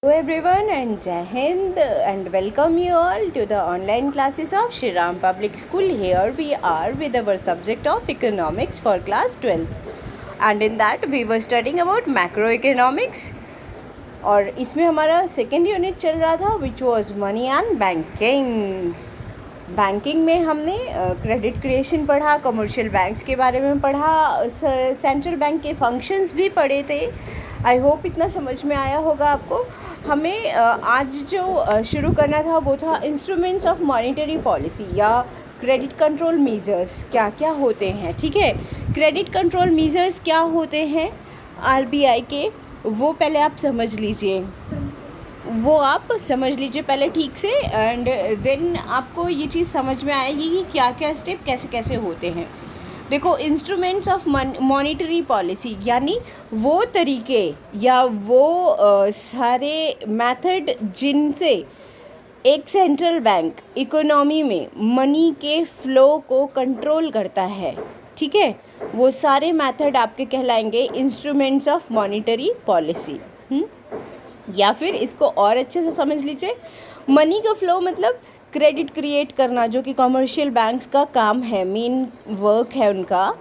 Hello everyone and Jai Hind and welcome you all to the online classes of Shri Ram Public School. Here we are with our subject of economics for class 12th and in that we were studying about macroeconomics और इसमें हमारा second unit चल रहा था which was money and banking. Banking में हमने credit creation पढ़ा, commercial banks के बारे में पढ़ा, सेंट्रल बैंक के फंक्शंस भी पढ़े थे. आई होप इतना समझ में आया होगा आपको. हमें आज जो शुरू करना था वो था इंस्ट्रूमेंट्स ऑफ मॉनेटरी पॉलिसी या क्रेडिट कंट्रोल मेजर्स क्या क्या होते हैं. ठीक है, क्रेडिट कंट्रोल मेजर्स क्या होते हैं आरबीआई के, वो पहले आप समझ लीजिए. पहले ठीक से एंड देन आपको ये चीज़ समझ में आएगी कि क्या क्या स्टेप कैसे कैसे होते हैं. देखो, इंस्ट्रूमेंट्स ऑफ मॉनेटरी पॉलिसी यानी वो तरीके या वो सारे मेथड जिनसे एक सेंट्रल बैंक इकोनॉमी में मनी के फ़्लो को कंट्रोल करता है. ठीक है, वो सारे मेथड आपके कहलाएंगे इंस्ट्रूमेंट्स ऑफ मॉनेटरी पॉलिसी. या फिर इसको और अच्छे से समझ लीजिए, मनी का फ़्लो मतलब क्रेडिट क्रिएट करना, जो कि कमर्शियल बैंक्स का काम है, मेन वर्क है उनका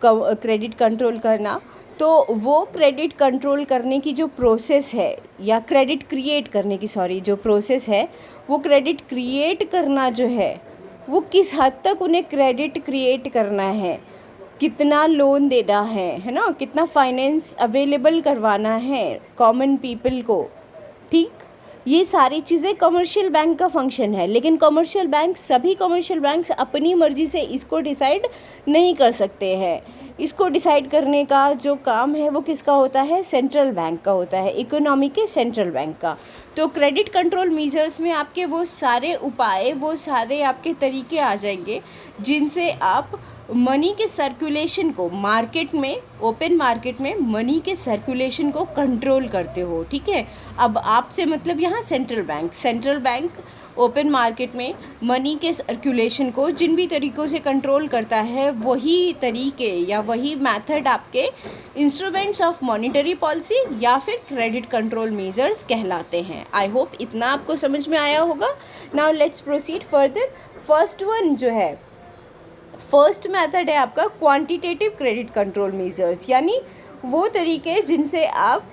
क्रेडिट कंट्रोल करना. तो वो क्रेडिट कंट्रोल करने की जो प्रोसेस है या क्रेडिट क्रिएट करने की जो प्रोसेस है, वो क्रेडिट क्रिएट करना जो है वो किस हद तक उन्हें क्रेडिट क्रिएट करना है, कितना लोन देना है ना, कितना फाइनेंस अवेलेबल करवाना है कॉमन पीपल को. ठीक, ये सारी चीज़ें कमर्शियल बैंक का फंक्शन है. लेकिन सभी कमर्शियल बैंक्स अपनी मर्ज़ी से इसको डिसाइड नहीं कर सकते हैं. इसको डिसाइड करने का जो काम है वो किसका होता है, सेंट्रल बैंक का होता है, इकोनॉमी के सेंट्रल बैंक का. तो क्रेडिट कंट्रोल मेजर्स में आपके वो सारे उपाय, वो सारे आपके तरीके आ जाएंगे जिनसे आप मनी के सर्कुलेशन को मार्केट में, ओपन मार्केट में मनी के सर्कुलेशन को कंट्रोल करते हो. ठीक है, अब आपसे मतलब यहाँ सेंट्रल बैंक ओपन मार्केट में मनी के सर्कुलेशन को जिन भी तरीक़ों से कंट्रोल करता है, वही तरीके या वही मेथड आपके इंस्ट्रूमेंट्स ऑफ मॉनेटरी पॉलिसी या फिर क्रेडिट कंट्रोल मेजर्स कहलाते हैं. आई होप इतना आपको समझ में आया होगा. Now let's proceed further. First method है आपका क्वांटिटेटिव क्रेडिट कंट्रोल मेजर्स, यानी वो तरीके जिनसे आप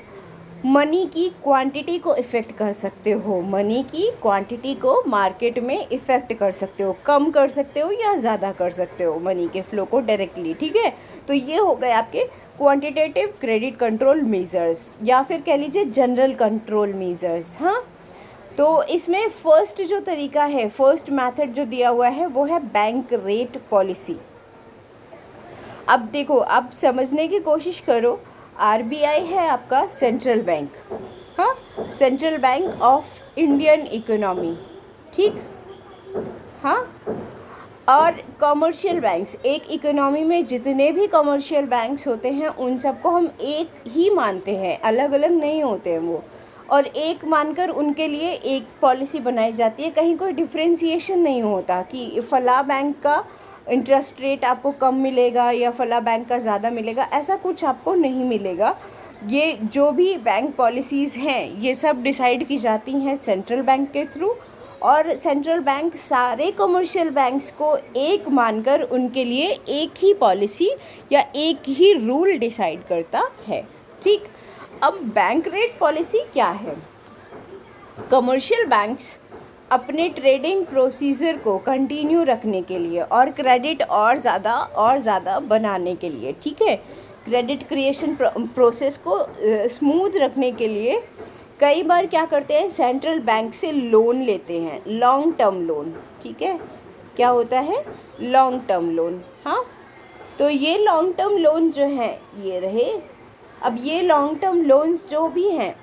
मनी की क्वांटिटी को इफ़ेक्ट कर सकते हो, मनी की क्वांटिटी को मार्केट में इफ़ेक्ट कर सकते हो, कम कर सकते हो या ज़्यादा कर सकते हो मनी के फ़्लो को डायरेक्टली. ठीक है, तो ये हो गए आपके क्वांटिटेटिव क्रेडिट कंट्रोल मेजर्स या फिर कह लीजिए जनरल कंट्रोल मेजर्स. हाँ, तो इसमें फर्स्ट जो तरीका है, फर्स्ट मेथड जो दिया हुआ है वो है बैंक रेट पॉलिसी. अब देखो, अब समझने की कोशिश करो. आरबीआई है आपका सेंट्रल बैंक, हाँ, central bank of Indian economy. ठीक, हाँ, और कमर्शियल बैंक्स, एक इकोनॉमी में जितने भी कमर्शियल बैंक्स होते हैं उन सबको हम एक ही मानते हैं, अलग अलग नहीं होते हैं वो, और एक मानकर उनके लिए एक पॉलिसी बनाई जाती है. कहीं कोई डिफ्रेंशिएशन नहीं होता कि फ़ला बैंक का इंटरेस्ट रेट आपको कम मिलेगा या फ़ला बैंक का ज़्यादा मिलेगा, ऐसा कुछ आपको नहीं मिलेगा. ये जो भी बैंक पॉलिसीज़ हैं ये सब डिसाइड की जाती हैं सेंट्रल बैंक के थ्रू, और सेंट्रल बैंक सारे कमर्शियल बैंक्स को एक मानकर उनके लिए एक ही पॉलिसी या एक ही रूल डिसाइड करता है. ठीक, अब बैंक रेट पॉलिसी क्या है. कमर्शियल बैंक्स अपने ट्रेडिंग प्रोसीजर को कंटिन्यू रखने के लिए और क्रेडिट और ज़्यादा बनाने के लिए, ठीक है, क्रेडिट क्रिएशन प्रोसेस को स्मूथ रखने के लिए कई बार क्या करते हैं, सेंट्रल बैंक से लोन लेते हैं, लॉन्ग टर्म लोन. ठीक है, क्या होता है, लॉन्ग टर्म लोन. हाँ, तो ये लॉन्ग टर्म लोन जो है ये रहे. अब ये लॉन्ग टर्म लोन्स जो भी हैं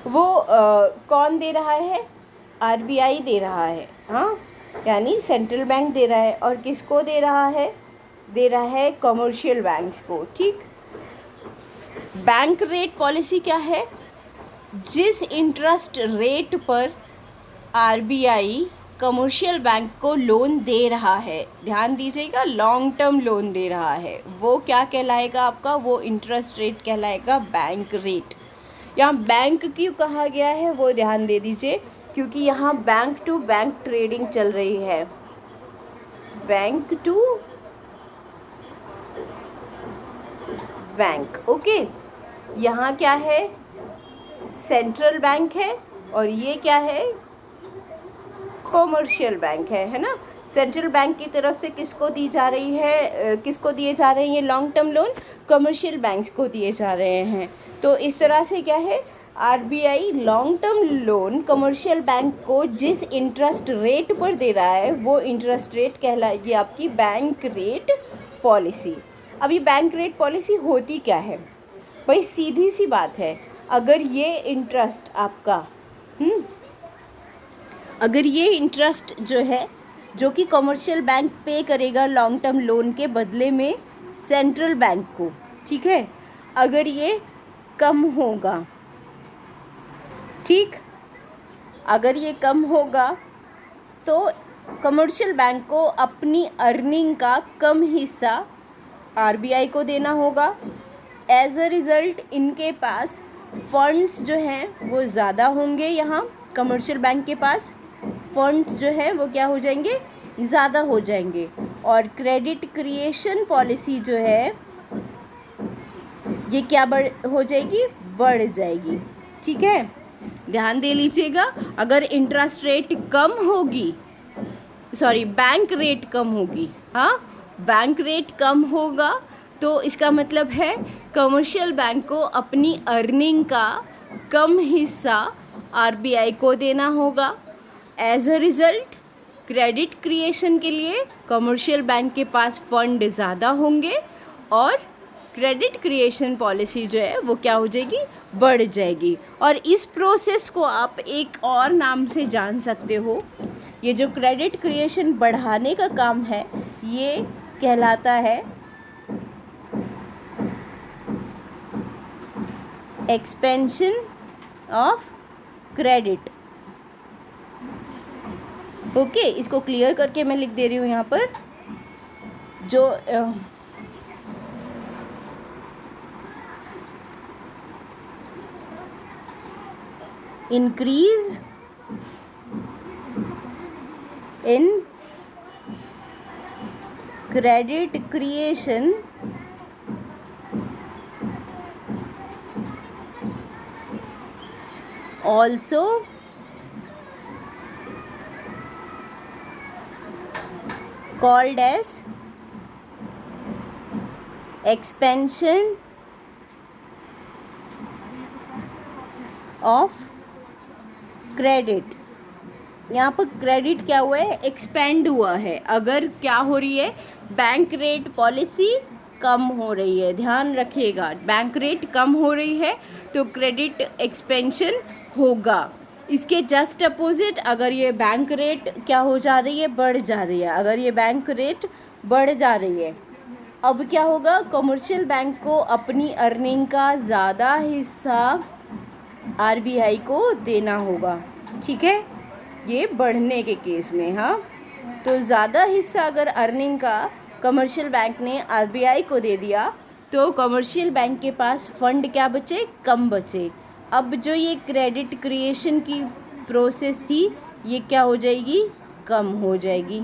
वो कौन दे रहा है, आरबीआई दे रहा है. हाँ, यानी सेंट्रल बैंक दे रहा है. और किसको दे रहा है कमर्शियल बैंक्स को. ठीक, बैंक रेट पॉलिसी क्या है, जिस इंटरेस्ट रेट पर आरबीआई कमर्शियल बैंक को लोन दे रहा है, ध्यान दीजिएगा, लॉन्ग टर्म लोन दे रहा है, वो क्या कहलाएगा आपका, वो इंटरेस्ट रेट कहलाएगा बैंक रेट. यहाँ बैंक क्यों कहा गया है वो ध्यान दे दीजिए, क्योंकि यहाँ बैंक टू बैंक ट्रेडिंग चल रही है। Bank to bank, okay. यहाँ क्या है, सेंट्रल बैंक है, और ये क्या है, कॉमर्शियल बैंक है ना। सेंट्रल बैंक की तरफ से किसको दी जा रही है, किसको दिए जा रहे हैं ये long term loan, commercial banks को दिए जा रहे हैं। तो इस तरह से क्या है, RBI long term loan commercial bank को जिस इंटरेस्ट रेट पर दे रहा है वो इंटरेस्ट रेट कहलाएगी आपकी बैंक रेट पॉलिसी। अब ये बैंक रेट पॉलिसी होती क्या है भाई, सीधी सी बात है, अगर ये इंटरेस्ट आपका अगर ये इंटरेस्ट जो है जो कि कमर्शियल बैंक पे करेगा लॉन्ग टर्म लोन के बदले में सेंट्रल बैंक को, ठीक है, अगर ये कम होगा, ठीक, अगर ये कम होगा तो कमर्शियल बैंक को अपनी अर्निंग का कम हिस्सा आरबीआई को देना होगा। एज अ रिज़ल्ट इनके पास फंड्स जो हैं वो ज़्यादा होंगे, यहाँ कमर्शियल बैंक के पास फंड्स जो है वो क्या हो जाएंगे, ज़्यादा हो जाएंगे, और क्रेडिट क्रिएशन पॉलिसी जो है ये क्या हो जाएगी, बढ़ जाएगी, ठीक है। ध्यान दे लीजिएगा, अगर इंटरेस्ट रेट कम होगी, सॉरी बैंक रेट कम होगी, हाँ बैंक रेट कम होगा तो इसका मतलब है कमर्शियल बैंक को अपनी अर्निंग का कम हिस्सा आरबीआई को देना होगा। As a result credit creation के लिए कमर्शियल बैंक के पास फंड ज़्यादा होंगे और क्रेडिट क्रिएशन पॉलिसी जो है वो क्या हो जाएगी, बढ़ जाएगी। और इस प्रोसेस को आप एक और नाम से जान सकते हो, ये जो क्रेडिट क्रिएशन बढ़ाने का काम है ये कहलाता है एक्सपेंशन ऑफ क्रेडिट। ओके, इसको क्लियर करके मैं लिख दे रही हूँ यहाँ पर, जो increase in credit creation also called as expansion of credit. यहाँ पर क्रेडिट क्या हुआ है, एक्सपेंड हुआ है। अगर क्या हो रही है, बैंक रेट पॉलिसी कम हो रही है, ध्यान रखिएगा, बैंक रेट कम हो रही है तो क्रेडिट एक्सपेंशन होगा। इसके जस्ट अपोजिट अगर ये बैंक रेट क्या हो जा रही है, बढ़ जा रही है, अगर ये बैंक रेट बढ़ जा रही है, अब क्या होगा, कमर्शियल बैंक को अपनी अर्निंग का ज़्यादा हिस्सा आरबीआई को देना होगा, ठीक है, ये बढ़ने के केस में। हाँ, तो ज़्यादा हिस्सा अगर अर्निंग का कमर्शियल बैंक ने आरबीआई को दे दिया तो कमर्शियल बैंक के पास फंड क्या बचे, कम बचे। अब जो ये क्रेडिट क्रिएशन की प्रोसेस थी ये क्या हो जाएगी, कम हो जाएगी,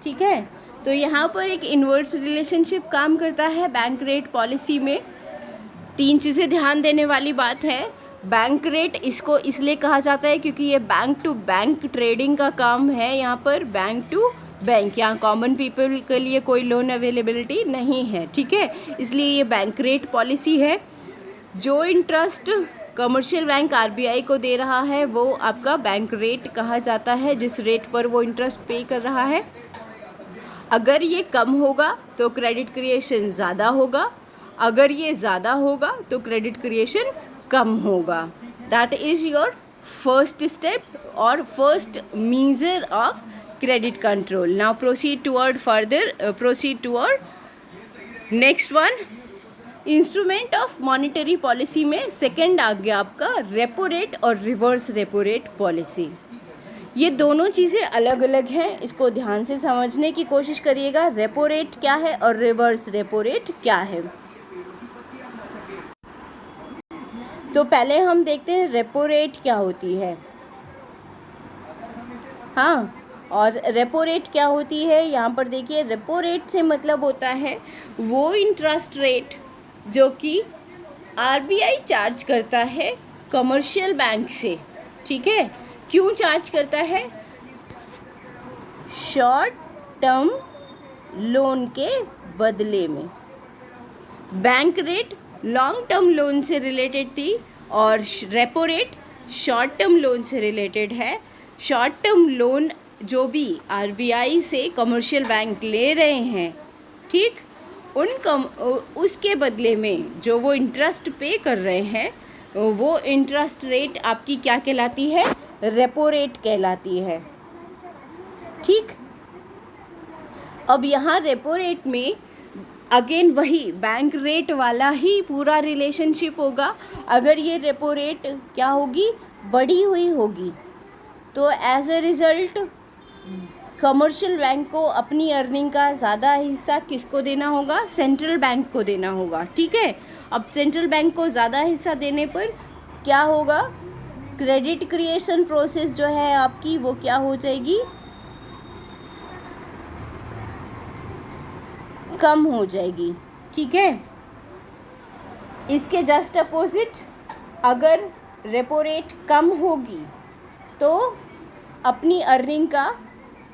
ठीक है। तो यहाँ पर एक इन्वर्स रिलेशनशिप काम करता है बैंक रेट पॉलिसी में। तीन चीज़ें ध्यान देने वाली बात है। बैंक रेट इसको इसलिए कहा जाता है क्योंकि ये बैंक टू बैंक ट्रेडिंग का काम है, यहाँ पर बैंक टू बैंक, यहाँ कॉमन पीपल के लिए कोई लोन अवेलेबिलिटी नहीं है, ठीक है, इसलिए ये बैंक रेट पॉलिसी है। जो इंटरेस्ट कमर्शियल बैंक आरबीआई को दे रहा है वो आपका बैंक रेट कहा जाता है, जिस रेट पर वो इंटरेस्ट पे कर रहा है। अगर ये कम होगा तो क्रेडिट क्रिएशन ज़्यादा होगा, अगर ये ज़्यादा होगा तो क्रेडिट क्रिएशन कम होगा। That is your first step और first measure of credit control. Now proceed toward further, proceed toward next one. Instrument of monetary policy में सेकंड आ गया आपका रेपो रेट और रिवर्स रेपो रेट पॉलिसी। ये दोनों चीज़ें अलग अलग हैं, इसको ध्यान से समझने की कोशिश करिएगा। रेपो रेट क्या है और रिवर्स रेपो रेट क्या है। तो पहले हम देखते हैं रेपो रेट क्या होती है। हाँ, और रेपो रेट क्या होती है, यहाँ पर देखिए रेपो रेट से मतलब होता है वो इंटरेस्ट रेट जो कि आरबीआई चार्ज करता है कमर्शियल बैंक से। ठीक है, क्यों चार्ज करता है? शॉर्ट टर्म लोन के बदले में। Bank rate long term loan से रिलेटेड थी और repo rate short term loan से रिलेटेड है। शॉर्ट टर्म लोन जो भी आरबीआई से कमर्शियल बैंक ले रहे हैं, ठीक, उसके बदले में जो वो इंटरेस्ट पे कर रहे हैं, वो इंटरेस्ट रेट आपकी क्या कहलाती है? रेपो रेट कहलाती है। ठीक, अब यहाँ रेपो रेट में अगेन वही बैंक रेट वाला ही पूरा रिलेशनशिप होगा। अगर ये रेपो रेट क्या होगी? बढ़ी हुई होगी, तो as a result commercial bank को अपनी अर्निंग का ज़्यादा हिस्सा किसको देना होगा? सेंट्रल बैंक को देना होगा। ठीक है, अब सेंट्रल बैंक को ज़्यादा हिस्सा देने पर क्या होगा? क्रेडिट क्रिएशन प्रोसेस जो है आपकी वो क्या हो जाएगी? कम हो जाएगी। ठीक है, इसके जस्ट अपोजिट अगर रेपो रेट कम होगी तो अपनी अर्निंग का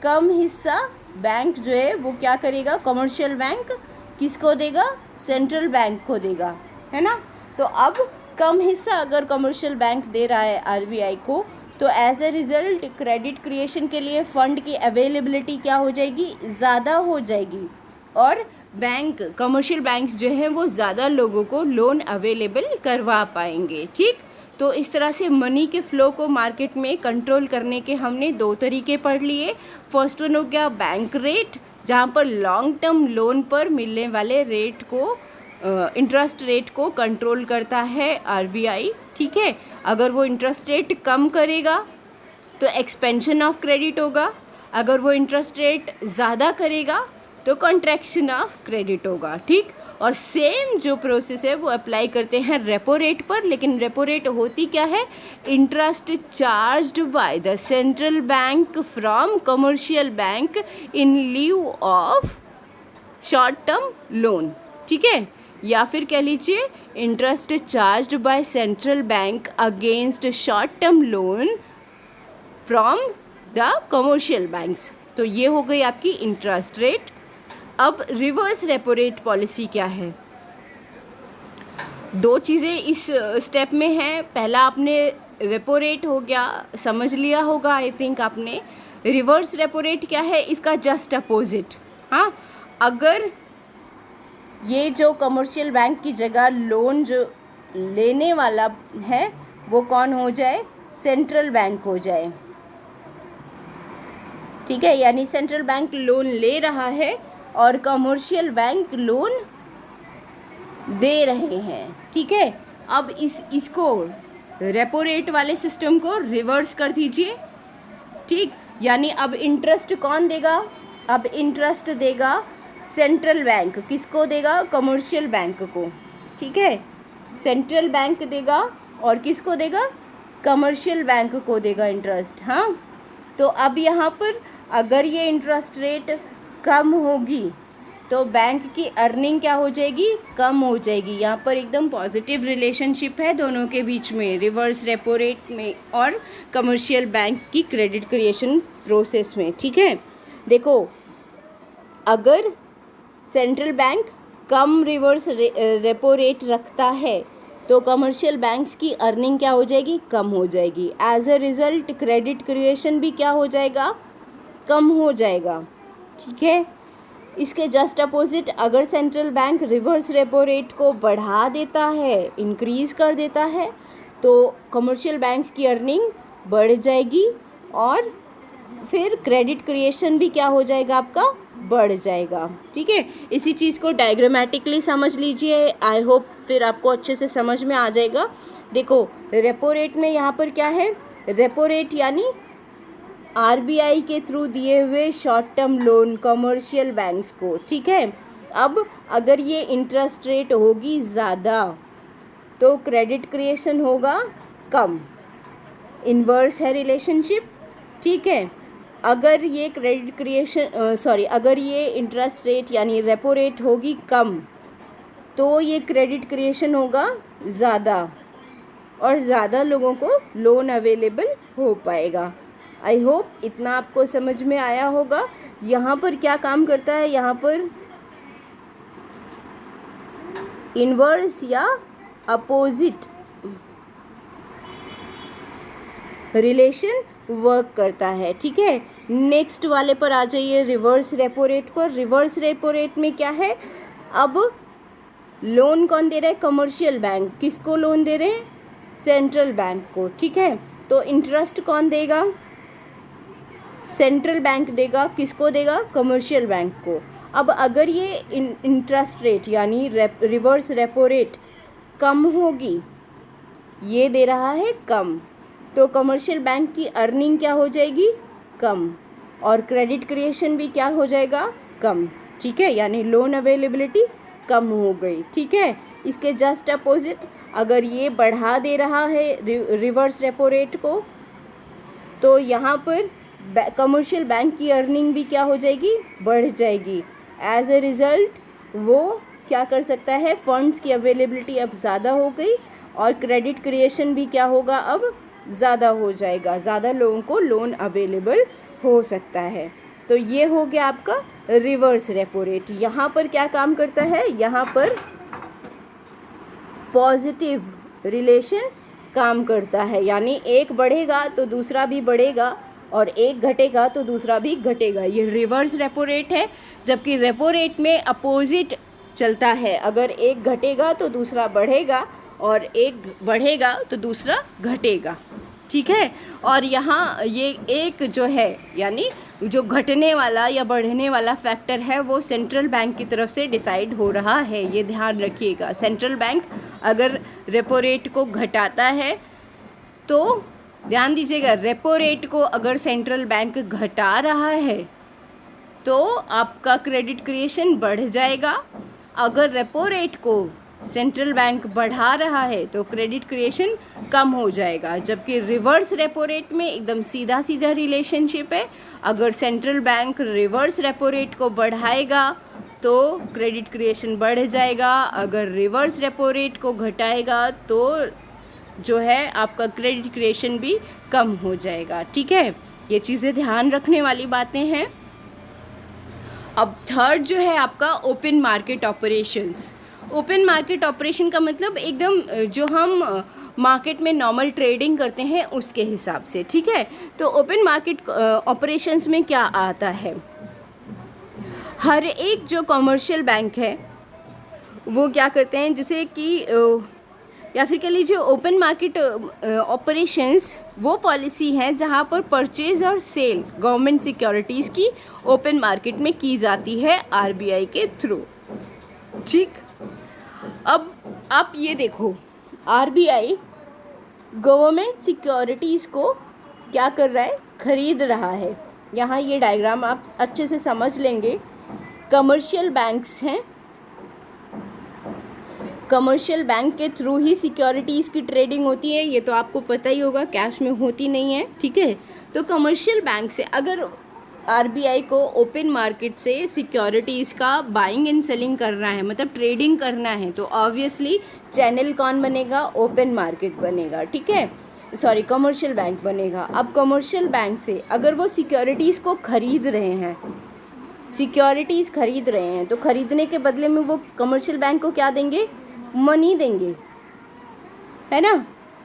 कम हिस्सा बैंक जो है वो क्या करेगा? कमर्शियल बैंक किसको देगा? सेंट्रल बैंक को देगा, है ना। तो अब कम हिस्सा अगर कमर्शियल बैंक दे रहा है आरबीआई को, तो as a result credit creation के लिए फ़ंड की अवेलेबिलिटी क्या हो जाएगी? ज़्यादा हो जाएगी, और बैंक कमर्शियल बैंक्स जो हैं वो ज़्यादा लोगों को लोन अवेलेबल करवा पाएंगे। ठीक, तो इस तरह से मनी के फ़्लो को मार्केट में कंट्रोल करने के हमने दो तरीके पढ़ लिए। फर्स्ट वन हो गया बैंक रेट, जहाँ पर लॉन्ग टर्म लोन पर मिलने वाले रेट को, इंटरेस्ट रेट को कंट्रोल करता है आरबीआई। ठीक है, अगर वो इंटरेस्ट रेट कम करेगा तो एक्सपेंशन ऑफ क्रेडिट होगा, अगर वो इंटरेस्ट रेट ज़्यादा करेगा तो कॉन्ट्रैक्शन ऑफ क्रेडिट होगा। ठीक, और सेम जो प्रोसेस है वो अप्लाई करते हैं रेपो रेट पर, लेकिन रेपो रेट होती क्या है? Interest charged by the central bank from commercial bank in leave of short term loan. ठीक है, या फिर कह लीजिए interest charged by central bank against short term loan from the commercial banks. तो ये हो गई आपकी इंटरेस्ट रेट। अब रिवर्स रेपो रेट पॉलिसी क्या है? दो चीज़ें इस स्टेप में हैं। पहला आपने रेपो रेट हो गया, समझ लिया होगा आई थिंक आपने। रिवर्स रेपो रेट क्या है? इसका जस्ट अपोजिट। हाँ, अगर ये जो कमर्शियल बैंक की जगह लोन जो लेने वाला है वो कौन हो जाए? सेंट्रल बैंक हो जाए। ठीक है, यानी सेंट्रल बैंक लोन ले रहा है और कमर्शियल बैंक लोन दे रहे हैं। ठीक है, अब इसको रेपो रेट वाले सिस्टम को रिवर्स कर दीजिए। ठीक, यानी अब इंटरेस्ट कौन देगा? अब इंटरेस्ट देगा सेंट्रल बैंक। किसको देगा? कमर्शियल बैंक को। ठीक है, सेंट्रल बैंक देगा और किसको देगा? कमर्शियल बैंक को देगा इंटरेस्ट। हाँ, तो अब यहाँ पर अगर ये इंटरेस्ट रेट कम होगी तो बैंक की अर्निंग क्या हो जाएगी? कम हो जाएगी। यहाँ पर एकदम पॉजिटिव रिलेशनशिप है दोनों के बीच में, रिवर्स रेपो रेट में और कमर्शियल बैंक की क्रेडिट क्रिएशन प्रोसेस में। ठीक है, देखो अगर सेंट्रल बैंक कम रिवर्स रेपो रेट रखता है तो कमर्शियल बैंक्स की अर्निंग क्या हो जाएगी? कम हो जाएगी। As a result credit creation भी क्या हो जाएगा? कम हो जाएगा। ठीक है, इसके जस्ट अपोजिट अगर central bank reverse repo rate को बढ़ा देता है, इंक्रीज़ कर देता है, तो कमर्शियल बैंक्स की अर्निंग बढ़ जाएगी और फिर क्रेडिट क्रिएशन भी क्या हो जाएगा? आपका बढ़ जाएगा। ठीक है, इसी चीज़ को डायग्रामेटिकली समझ लीजिए। आई होप फिर आपको अच्छे से समझ में आ जाएगा। देखो रेपो रेट में यहाँ पर क्या है? रेपो रेट यानी आरबीआई के थ्रू दिए हुए short term loan commercial banks को। ठीक है, अब अगर ये इंटरेस्ट रेट होगी ज़्यादा तो क्रेडिट क्रिएशन होगा कम। इन्वर्स है रिलेशनशिप, ठीक है। अगर ये क्रेडिट क्रिएशन अगर ये इंटरेस्ट रेट यानी रेपो रेट होगी कम, तो ये क्रेडिट क्रिएशन होगा ज़्यादा और ज़्यादा लोगों को लोन अवेलेबल हो पाएगा। आई होप इतना आपको समझ में आया होगा। यहाँ पर क्या काम करता है, यहाँ पर इन्वर्स या अपोजिट रिलेशन वर्क करता है, ठीक है। नेक्स्ट वाले पर आ जाइए, रिवर्स रेपो रेट पर। रिवर्स रेपो रेट में क्या है, अब लोन कौन दे रहा है, कमर्शियल बैंक। किसको लोन दे रहे हैं, सेंट्रल बैंक को, ठीक है। तो इंटरेस्ट कौन देगा, सेंट्रल बैंक देगा। किसको देगा, कमर्शियल बैंक को। अब अगर ये इंटरेस्ट रेट यानी रिवर्स रेपो रेट कम होगी, ये दे रहा है कम, तो कमर्शियल बैंक की अर्निंग क्या हो जाएगी, कम, और क्रेडिट क्रिएशन भी क्या हो जाएगा, कम, ठीक है। यानी लोन अवेलेबिलिटी कम हो गई, ठीक है। इसके जस्ट अपोजिट अगर ये बढ़ा दे रहा है रिवर्स रेपो रेट को, तो यहाँ पर कमर्शियल बैंक की अर्निंग भी क्या हो जाएगी, बढ़ जाएगी। एज ए रिज़ल्ट वो क्या कर सकता है, फंड्स की अवेलेबिलिटी अब ज़्यादा हो गई और क्रेडिट क्रिएशन भी क्या होगा, अब ज़्यादा हो जाएगा, ज़्यादा लोगों को लोन अवेलेबल हो सकता है। तो ये हो गया आपका रिवर्स रेपो रेट। यहाँ पर क्या काम करता है, यहाँ पर पॉजिटिव रिलेशन काम करता है, यानी एक बढ़ेगा तो दूसरा भी बढ़ेगा और एक घटेगा तो दूसरा भी घटेगा। ये रिवर्स रेपो रेट है, जबकि रेपो रेट में अपोजिट चलता है। अगर एक घटेगा तो दूसरा बढ़ेगा और एक बढ़ेगा तो दूसरा घटेगा, ठीक है। और यहाँ ये एक जो है यानी जो घटने वाला या बढ़ने वाला फैक्टर है वो सेंट्रल बैंक की तरफ से डिसाइड हो रहा है, ये ध्यान रखिएगा। सेंट्रल बैंक अगर रेपो रेट को घटाता है तो ध्यान दीजिएगा, रेपो रेट को अगर सेंट्रल बैंक घटा रहा है तो आपका क्रेडिट क्रिएशन बढ़ जाएगा। अगर रेपो रेट को सेंट्रल बैंक बढ़ा रहा है तो क्रेडिट क्रिएशन कम हो जाएगा। जबकि रिवर्स रेपो रेट में एकदम सीधा सीधा रिलेशनशिप है। अगर central bank reverse repo rate को बढ़ाएगा तो क्रेडिट क्रिएशन बढ़ जाएगा, अगर रिवर्स रेपो रेट को घटाएगा तो जो है आपका क्रेडिट क्रिएशन भी कम हो जाएगा, ठीक है। ये चीज़ें ध्यान रखने वाली बातें हैं। अब थर्ड जो है आपका open market operations. Open market operation का मतलब एकदम जो हम मार्केट में नॉर्मल ट्रेडिंग करते हैं उसके हिसाब से, ठीक है। तो ओपन मार्केट ऑपरेशंस में क्या आता है, हर एक जो कमर्शियल बैंक है वो क्या करते हैं, जैसे कि या फिर कह लीजिए ओपन मार्केट ऑपरेशंस वो पॉलिसी है जहाँ पर परचेज और सेल गवर्नमेंट सिक्योरिटीज़ की ओपन मार्केट में की जाती है आरबीआई के थ्रू, ठीक। अब आप ये देखो, आरबीआई गवर्नमेंट सिक्योरिटीज़ को क्या कर रहा है, खरीद रहा है। यहाँ ये डायग्राम आप अच्छे से समझ लेंगे। कमर्शियल बैंक्स हैं, कमर्शियल बैंक के थ्रू ही सिक्योरिटीज़ की ट्रेडिंग होती है, ये तो आपको पता ही होगा, कैश में होती नहीं है, ठीक है। तो कमर्शियल बैंक से अगर आरबीआई को ओपन मार्केट से सिक्योरिटीज़ का बाइंग एंड सेलिंग करना है, मतलब ट्रेडिंग करना है, तो ऑब्वियसली चैनल कौन बनेगा, ओपन मार्केट बनेगा, ठीक है, सॉरी कमर्शियल बैंक बनेगा। अब कमर्शियल बैंक से अगर वो सिक्योरिटीज़ को खरीद रहे हैं, सिक्योरिटीज़ खरीद रहे हैं, तो खरीदने के बदले में वो कमर्शियल बैंक को क्या देंगे, मनी देंगे, है ना।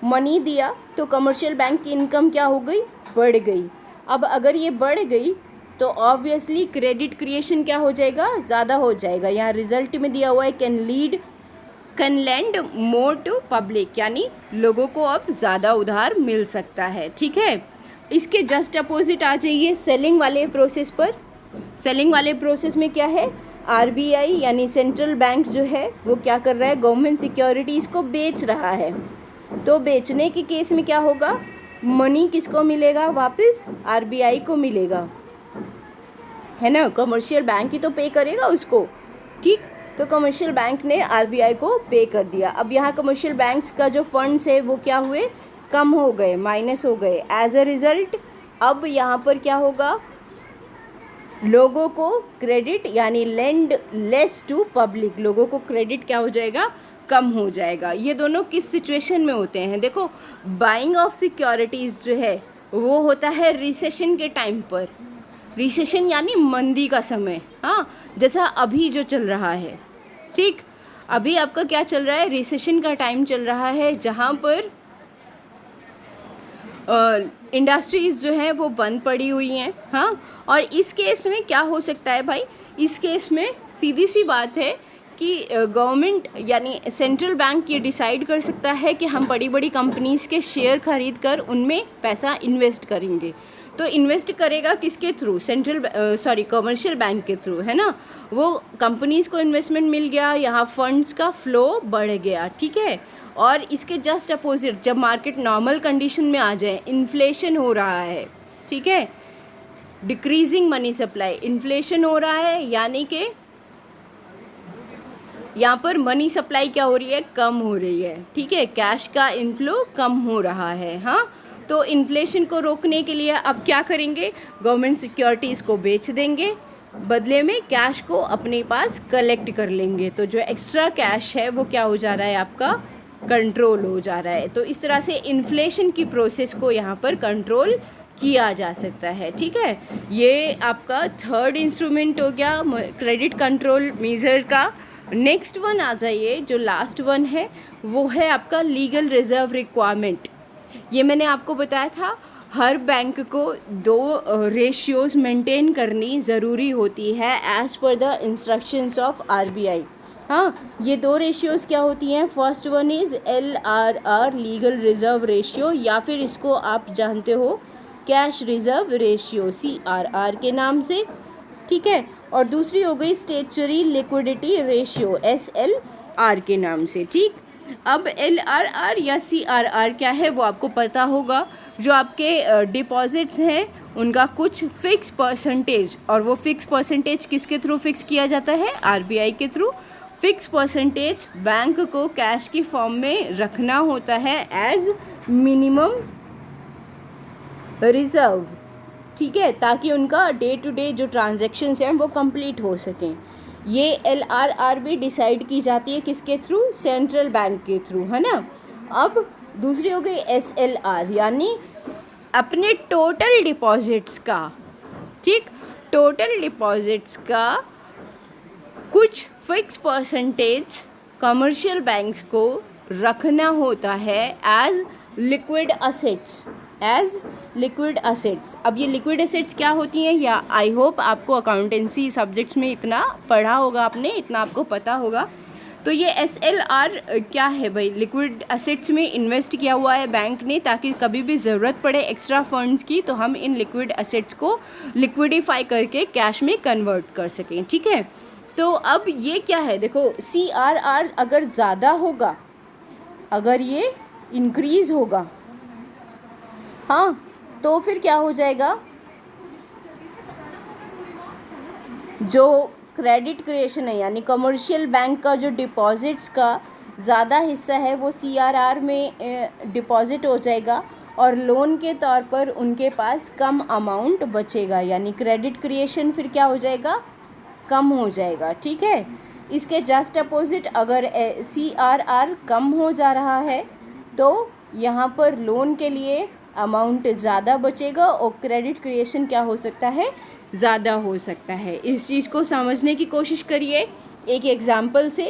मनी दिया तो कमर्शियल बैंक की इनकम क्या हो गई, बढ़ गई। अब अगर ये बढ़ गई तो ऑब्वियसली क्रेडिट क्रिएशन क्या हो जाएगा, ज़्यादा हो जाएगा। यहाँ रिजल्ट में दिया हुआ है can lend more to public, यानी लोगों को अब ज़्यादा उधार मिल सकता है, ठीक है। इसके जस्ट अपोजिट आ जाइए सेलिंग वाले प्रोसेस पर। सेलिंग वाले प्रोसेस में क्या है, आरबीआई यानी सेंट्रल बैंक जो है वो क्या कर रहा है, गवर्नमेंट सिक्योरिटीज़ को बेच रहा है। तो बेचने के केस में क्या होगा, मनी किसको मिलेगा, वापस आरबीआई को मिलेगा, है ना। कमर्शियल बैंक ही तो पे करेगा उसको, ठीक। तो कमर्शियल बैंक ने आरबीआई को पे कर दिया। अब यहाँ कमर्शियल बैंक्स का जो फंड्स है वो क्या हुए, कम हो गए, माइनस हो गए। एज अ रिज़ल्ट अब यहाँ पर क्या होगा, लोगों को क्रेडिट यानी लेंड लेस टू पब्लिक, लोगों को क्रेडिट क्या हो जाएगा, कम हो जाएगा। ये दोनों किस सिचुएशन में होते हैं, देखो बाइंग ऑफ सिक्योरिटीज़ जो है वो होता है रिसेशन के टाइम पर, रिसेशन यानी मंदी का समय, हाँ, जैसा अभी जो चल रहा है, ठीक, अभी आपका क्या चल रहा है, रिसेशन का टाइम चल रहा है, जहाँ पर इंडस्ट्रीज़ जो हैं वो बंद पड़ी हुई हैं, हाँ। और इस केस में क्या हो सकता है भाई, इस केस में सीधी सी बात है कि गवर्नमेंट यानी सेंट्रल बैंक ये डिसाइड कर सकता है कि हम बड़ी बड़ी कंपनीज़ के शेयर खरीद कर उनमें पैसा इन्वेस्ट करेंगे। तो इन्वेस्ट करेगा किसके थ्रू, कमर्शियल बैंक के थ्रू, है ना। वो कंपनीज़ को इन्वेस्टमेंट मिल गया, यहाँ फंड्स का फ्लो बढ़ गया, ठीक है। और इसके जस्ट अपोजिट जब मार्केट नॉर्मल कंडीशन में आ जाए, इन्फ्लेशन हो रहा है, ठीक है, डिक्रीजिंग मनी सप्लाई, इन्फ्लेशन हो रहा है, यानी कि यहाँ पर मनी सप्लाई क्या हो रही है, कम हो रही है, ठीक है, कैश का इनफ्लो कम हो रहा है, हाँ। तो इन्फ्लेशन को रोकने के लिए अब क्या करेंगे, गवर्नमेंट सिक्योरिटीज़ को बेच देंगे, बदले में कैश को अपने पास कलेक्ट कर लेंगे। तो जो एक्स्ट्रा कैश है वो क्या हो जा रहा है, आपका कंट्रोल हो जा रहा है। तो इस तरह से इन्फ्लेशन की प्रोसेस को यहाँ पर कंट्रोल किया जा सकता है, ठीक है। ये आपका थर्ड इंस्ट्रूमेंट हो गया क्रेडिट कंट्रोल मेजर का। नेक्स्ट वन आ जाइए, जो लास्ट वन है वो है आपका लीगल रिजर्व रिक्वायरमेंट। ये मैंने आपको बताया था हर बैंक को 2 रेशियोज़ मेंटेन करनी ज़रूरी होती है as per the instructions of RBI. हाँ, ये 2 रेशियोज़ क्या होती हैं, first one is LRR legal reserve ratio, या फिर इसको आप जानते हो कैश रिज़र्व रेशियो CRR के नाम से, ठीक है। और दूसरी हो गई स्टेचुरी लिक्विडिटी रेशियो SLR के नाम से, ठीक। अब LRR या CRR क्या है वो आपको पता होगा। जो आपके डिपॉजिट्स हैं उनका कुछ फिक्स परसेंटेज, और वो फिक्स परसेंटेज किसके थ्रू फिक्स किया जाता है, आरबीआई के थ्रू। फिक्स परसेंटेज बैंक को कैश की फॉर्म में रखना होता है एज मिनिमम रिजर्व, ठीक है, ताकि उनका डे टू डे जो ट्रांजैक्शंस हैं वो कंप्लीट हो सकें। ये LRR भी डिसाइड की जाती है किसके थ्रू, सेंट्रल बैंक के थ्रू, है ना। अब दूसरी हो गई SLR, यानी अपने टोटल डिपॉजिट्स का, ठीक, टोटल डिपॉजिट्स का कुछ फिक्स परसेंटेज कमर्शियल बैंक्स को रखना होता है as liquid assets, as liquid assets. अब ये लिक्विड असेट्स क्या होती हैं, या आई होप आपको अकाउंटेंसी सब्जेक्ट्स में इतना पढ़ा होगा आपने, इतना आपको पता होगा। तो ये SLR क्या है भाई, लिक्विड असेट्स में इन्वेस्ट किया हुआ है बैंक ने, ताकि कभी भी ज़रूरत पड़े एक्स्ट्रा फंड्स की तो हम इन लिक्विड असेट्स को लिक्विडिफाई करके कैश में कन्वर्ट कर सकें, ठीक है। तो अब ये क्या है, देखो CRR अगर ज़्यादा होगा, अगर ये इंक्रीज़ होगा, हाँ, तो फिर क्या हो जाएगा, जो क्रेडिट क्रिएशन है यानी कमर्शियल बैंक का जो डिपॉजिट्स का ज़्यादा हिस्सा है वो CRR में डिपॉजिट हो जाएगा, और लोन के तौर पर उनके पास कम अमाउंट बचेगा, यानी क्रेडिट क्रिएशन फिर क्या हो जाएगा, कम हो जाएगा, ठीक है। इसके जस्ट अपोजिट अगर CRR कम हो जा रहा है तो यहाँ पर लोन के लिए अमाउंट ज़्यादा बचेगा और क्रेडिट क्रिएशन क्या हो सकता है, ज़्यादा हो सकता है। इस चीज़ को समझने की कोशिश करिए एक एग्ज़ाम्पल से।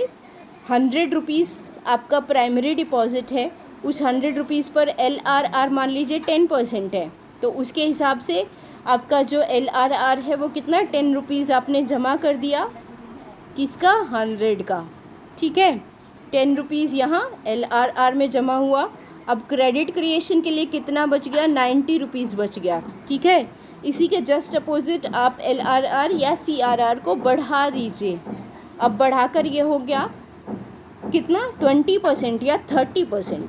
100 रुपीज़ आपका प्राइमरी डिपॉजिट है, उस 100 रुपीज़ पर LRR मान लीजिए 10% है, तो उसके हिसाब से आपका जो LRR है वो कितना, 10 रुपीज़ आपने जमा कर दिया, किसका, 100 का, ठीक है। 10 रुपीज़ यहाँ LRR में जमा हुआ। अब क्रेडिट क्रिएशन के लिए कितना बच गया, 90 रुपीज़ बच गया, ठीक है। इसी के जस्ट अपोजिट आप LRR या CRR को बढ़ा दीजिए। अब बढ़ाकर ये हो गया कितना, 20% या 30%,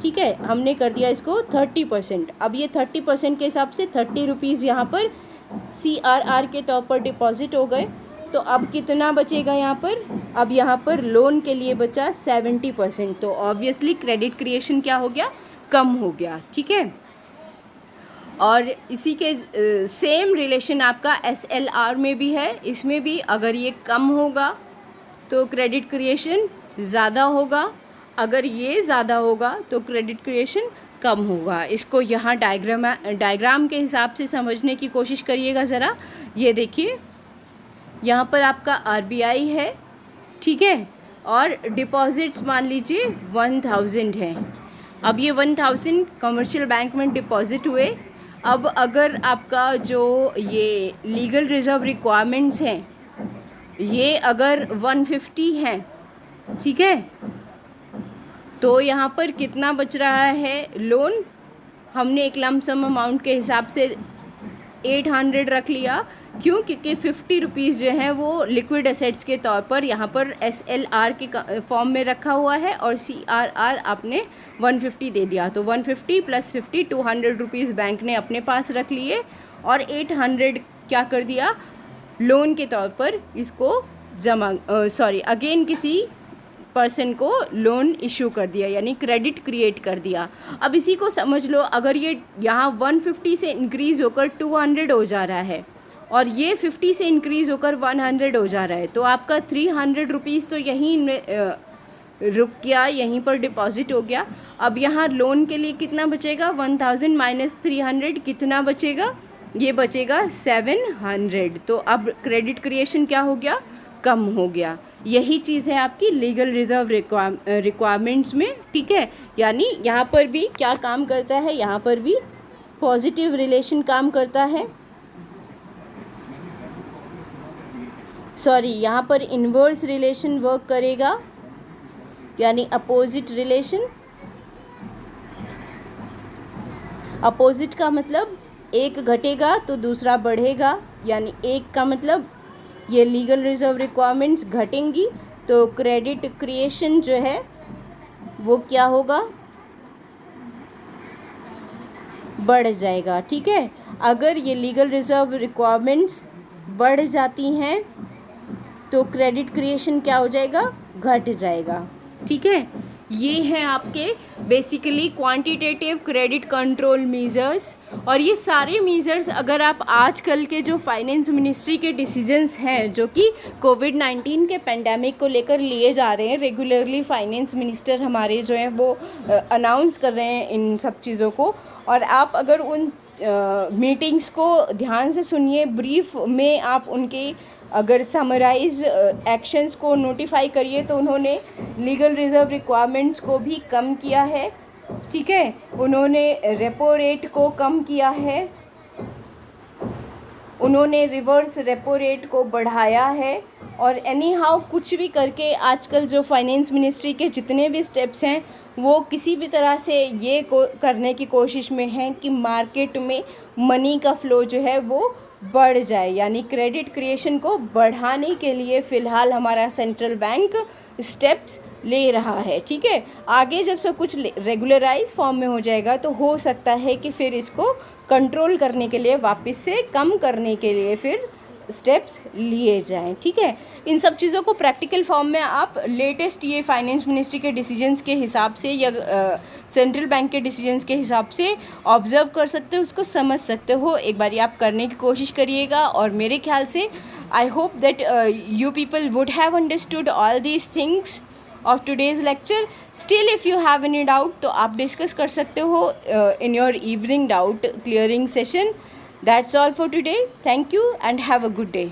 ठीक है, हमने कर दिया इसको 30%। अब ये 30% के हिसाब से 30 रुपीज़ यहाँ पर CRR के तौर पर डिपॉजिट हो गए। तो अब कितना बचेगा यहाँ पर? अब यहाँ पर लोन के लिए बचा 70%, तो ऑब्वियसली क्रेडिट क्रिएशन क्या हो गया? कम हो गया, ठीक है। और इसी के सेम रिलेशन आपका SLR में भी है। इसमें भी अगर ये कम होगा तो क्रेडिट क्रिएशन ज़्यादा होगा, अगर ये ज़्यादा होगा तो क्रेडिट क्रिएशन कम होगा। इसको यहाँ डायग्राम के हिसाब से समझने की कोशिश करिएगा ज़रा। ये देखिए, यहाँ पर आपका RBI है, ठीक है, और डिपॉजिट्स मान लीजिए 1000 हैं। अब ये 1000 कमर्शियल बैंक में डिपॉजिट हुए। अब अगर आपका जो ये लीगल रिजर्व रिक्वायरमेंट्स हैं ये अगर 150 हैं, ठीक है, तो यहाँ पर कितना बच रहा है लोन? हमने एक लमसम अमाउंट के हिसाब से 800 रख लिया। क्यों? क्योंकि 50 रुपीज़ जो हैं वो लिक्विड एसेट्स के तौर पर यहाँ पर SLR के फॉर्म में रखा हुआ है और CRR आपने 150 दे दिया। तो 150 + 50 200 रुपीज़ बैंक ने अपने पास रख लिए और 800 क्या कर दिया? लोन के तौर पर इसको अगेन किसी पर्सन को लोन इशू कर दिया, यानी क्रेडिट क्रिएट कर दिया। अब इसी को समझ लो, अगर ये यहाँ 150 से इंक्रीज़ होकर 200 हो जा रहा है और ये 50 से इंक्रीज़ होकर 100 हो जा रहा है, तो आपका 300 रुपीज़ तो यहीं रुक गया, यहीं पर डिपॉजिट हो गया। अब यहाँ लोन के लिए कितना बचेगा? 1000 माइनस 300 कितना बचेगा? ये बचेगा 700। तो अब क्रेडिट क्रिएशन क्या हो गया? कम हो गया। यही चीज़ है आपकी लीगल रिजर्व रिक्वायरमेंट्स में, ठीक है। यानी यहाँ पर भी क्या काम करता है? यहाँ पर भी पॉजिटिव रिलेशन काम करता है। यहाँ पर इन्वर्स रिलेशन वर्क करेगा, यानी अपोजिट रिलेशन। अपोजिट का मतलब एक घटेगा तो दूसरा बढ़ेगा, यानी एक का मतलब ये लीगल रिजर्व रिक्वायरमेंट्स घटेंगी तो क्रेडिट क्रिएशन जो है वो क्या होगा? बढ़ जाएगा, ठीक है। अगर ये लीगल रिजर्व रिक्वायरमेंट्स बढ़ जाती हैं तो क्रेडिट क्रिएशन क्या हो जाएगा? घट जाएगा, ठीक है। ये हैं आपके basically quantitative credit control measures. और ये सारे मेजर्स अगर आप आजकल के जो फाइनेंस मिनिस्ट्री के डिसीजंस हैं जो कि कोविड-19 के पेंडेमिक को लेकर लिए जा रहे हैं, रेगुलरली फाइनेंस मिनिस्टर हमारे जो हैं वो अनाउंस कर रहे हैं इन सब चीज़ों को। और आप अगर उन मीटिंग्स को ध्यान से सुनिए, ब्रीफ में आप उनके अगर समराइज एक्शंस को नोटिफाई करिए तो उन्होंने लीगल रिजर्व रिक्वायरमेंट्स को भी कम किया है, ठीक है। उन्होंने रेपो रेट को कम किया है, उन्होंने रिवर्स रेपो रेट को बढ़ाया है। और एनी हाउ कुछ भी करके आजकल जो फाइनेंस मिनिस्ट्री के जितने भी स्टेप्स हैं वो किसी भी तरह से ये करने की कोशिश में हैं कि मार्केट में मनी का फ़्लो जो है वो बढ़ जाए, यानी क्रेडिट क्रिएशन को बढ़ाने के लिए फ़िलहाल हमारा सेंट्रल बैंक स्टेप्स ले रहा है, ठीक है। आगे जब सब कुछ रेगुलराइज फॉर्म में हो जाएगा तो हो सकता है कि फिर इसको कंट्रोल करने के लिए, वापस से कम करने के लिए फिर स्टेप्स लिए जाएं, ठीक है। इन सब चीज़ों को प्रैक्टिकल फॉर्म में आप लेटेस्ट ये फाइनेंस मिनिस्ट्री के डिसीजंस के हिसाब से या सेंट्रल बैंक के डिसीजंस के हिसाब से ऑब्जर्व कर सकते हो, उसको समझ सकते हो। एक बारी आप करने की कोशिश करिएगा और मेरे ख्याल से I hope that you people would have understood all these things of today's lecture. Still if you have any doubt तो आप डिस्कस कर सकते हो in your evening doubt clearing session. That's all for today. Thank you and have a good day.